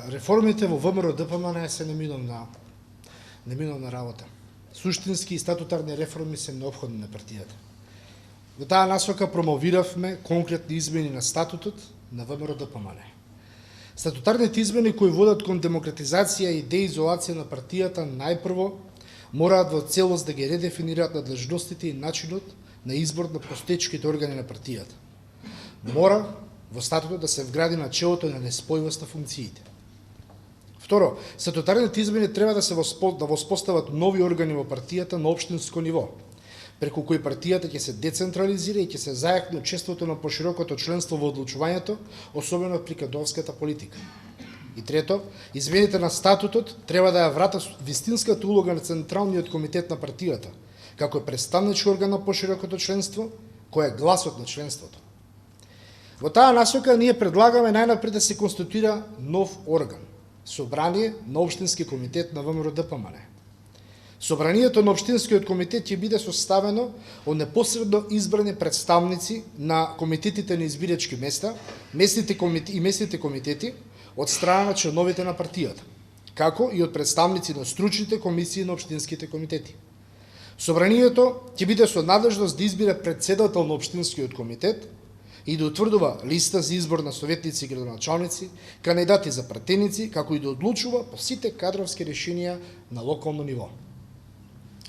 реформите во ВМРО ДПМН се неминовна работа. Суштински и статутарни реформи се неопходни на партијата. Во таа насока промовиравме конкретни измени на статутот на ВМРО ДПМН. Статутарните измени кои водат кон демократизација и деизолација на партијата најпрво мораат во целост да ги редефинираат надлежностите и начинот на избор на постоечките органи на партијата. Мора во статутот да се вгради начелото на неспојивост на функциите. Второ, статутарните измени треба да воспостават нови органи во партијата на општинско ниво, преку кои партијата ќе се децентрализира и ќе се зајакне учеството на поширокото членство во одлучувањето, особено при кадровската политика. И трето, измените на статутот треба да ја вратат вистинската улога на Централниот комитет на партијата, како представнички орган на поширокото членство, кој е гласот на членството. Во таа насока ние предлагаме најнапред да се конституира нов орган, Собрание на Општински комитет на ВМРО ДПМН. Собранието на Општинскиот комитет ќе биде составено од непосредно избрани представници на комитетите на избирачки места, местните комитети од страна на членовите на партијата, како и од представници на стручните комисии на општинските комитети. Собранието ќе биде со надлежност да избира претседател на Општинскиот комитет и да утврдува листа за избор на советници и градоначалници, кандидати за пратеници, како и да одлучува по сите кадровски решенија на локално ниво.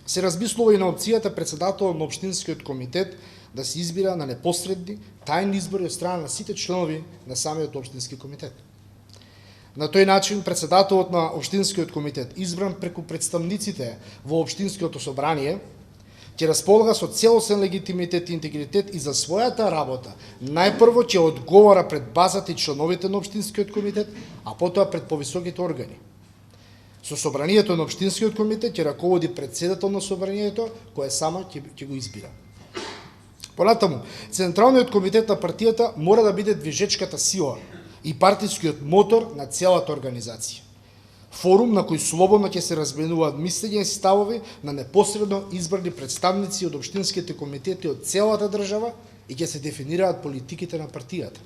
Се размислува и на опцијата претседател на Општинскиот комитет да се избира на непосредни, тајни избори од страна на сите членови на самиот Општински комитет. На тој начин, претседателот на Општинскиот комитет, избран преку представниците во Општинското собрание, ќе располага со целосен легитимитет и интегритет и за својата работа најпрво ќе одговара пред базата и членовите на Општинскиот комитет, а потоа пред повисоките органи. Со собранието на Општинскиот комитет ќе раководи претседател на собранието, кој само ќе го избира. Понатаму, Централниот комитет на партијата мора да биде движечката сила и партискиот мотор на целата организација. Форум на кој слободно ќе се разменуваат мислења и ставови на непосредно избрани представници од општинските комитети од целата држава и ќе се дефинираат политиките на партијата.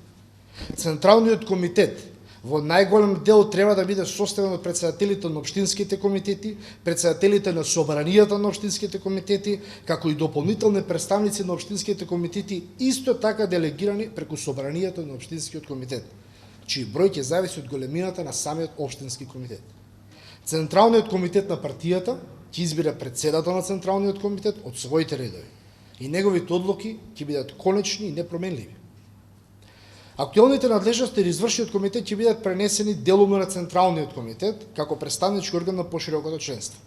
Централниот комитет во најголем дел треба да биде составен од претседателите на општинските комитети, претседателите на собранијата на општинските комитети, како и дополнителни представници на општинските комитети, исто така делегирани преку собранијата на општинскиот комитет, чиј број ќе зависи од големината на самиот општински комитет. Централниот комитет на партијата ќе избира претседател на Централниот комитет од своите редови и неговите одлуки ќе бидат конечни и непроменливи. Актуелните надлежности или извршниот комитет ќе бидат пренесени делумно на Централниот комитет како представнички орган на поширокото членство.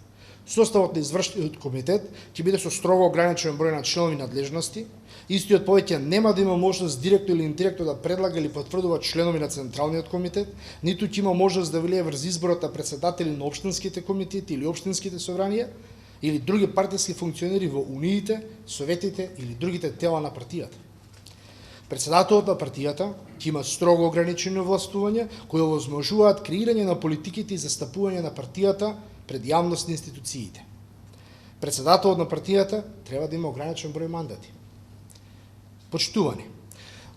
Составот на извршниот комитет ќе биде со строго ограничен број на членови и надлежности. Истиот повеќе нема да има можност директно или индиректно да предлага или потврдува членови на Централниот комитет, ниту ќе има можност да влие врз изборот на претседатели на општинските комитети или општинските собранија или други партиски функционери во униите, советите или другите тела на партијата. Претседателот на партијата ќе има строго ограничени овластувања кои овозможуваат креирање на политиките и застапување на партијата пред јавност на институциите. Претседателот на партијата треба да има ограничен број мандати. Почитувани,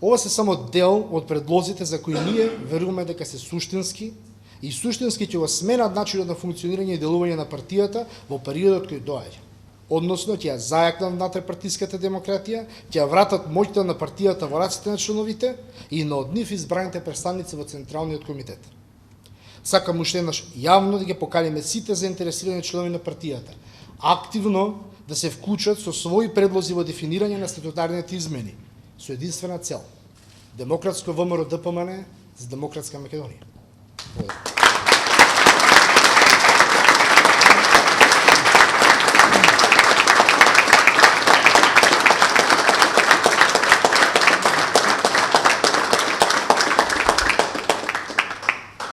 ова се само дел од предлозите за кои ние веруваме дека се суштински и суштински ќе го сменат начинот на функционирање и делување на партијата во периодот кој доаѓа. Односно, ќе ја зајакнат внатре-партиската демократија, ќе ја вратат моќта на партијата во раците на членовите и на од нив избраните представници во Централниот комитет. Сакам уште еднаш јавно да ги поканиме сите заинтересирани членови на партијата активно да се вклучат со своји предлози во дефинирање на статутарните измени со единствена цел – демократско ВМРО ДПМН за демократска Македонија.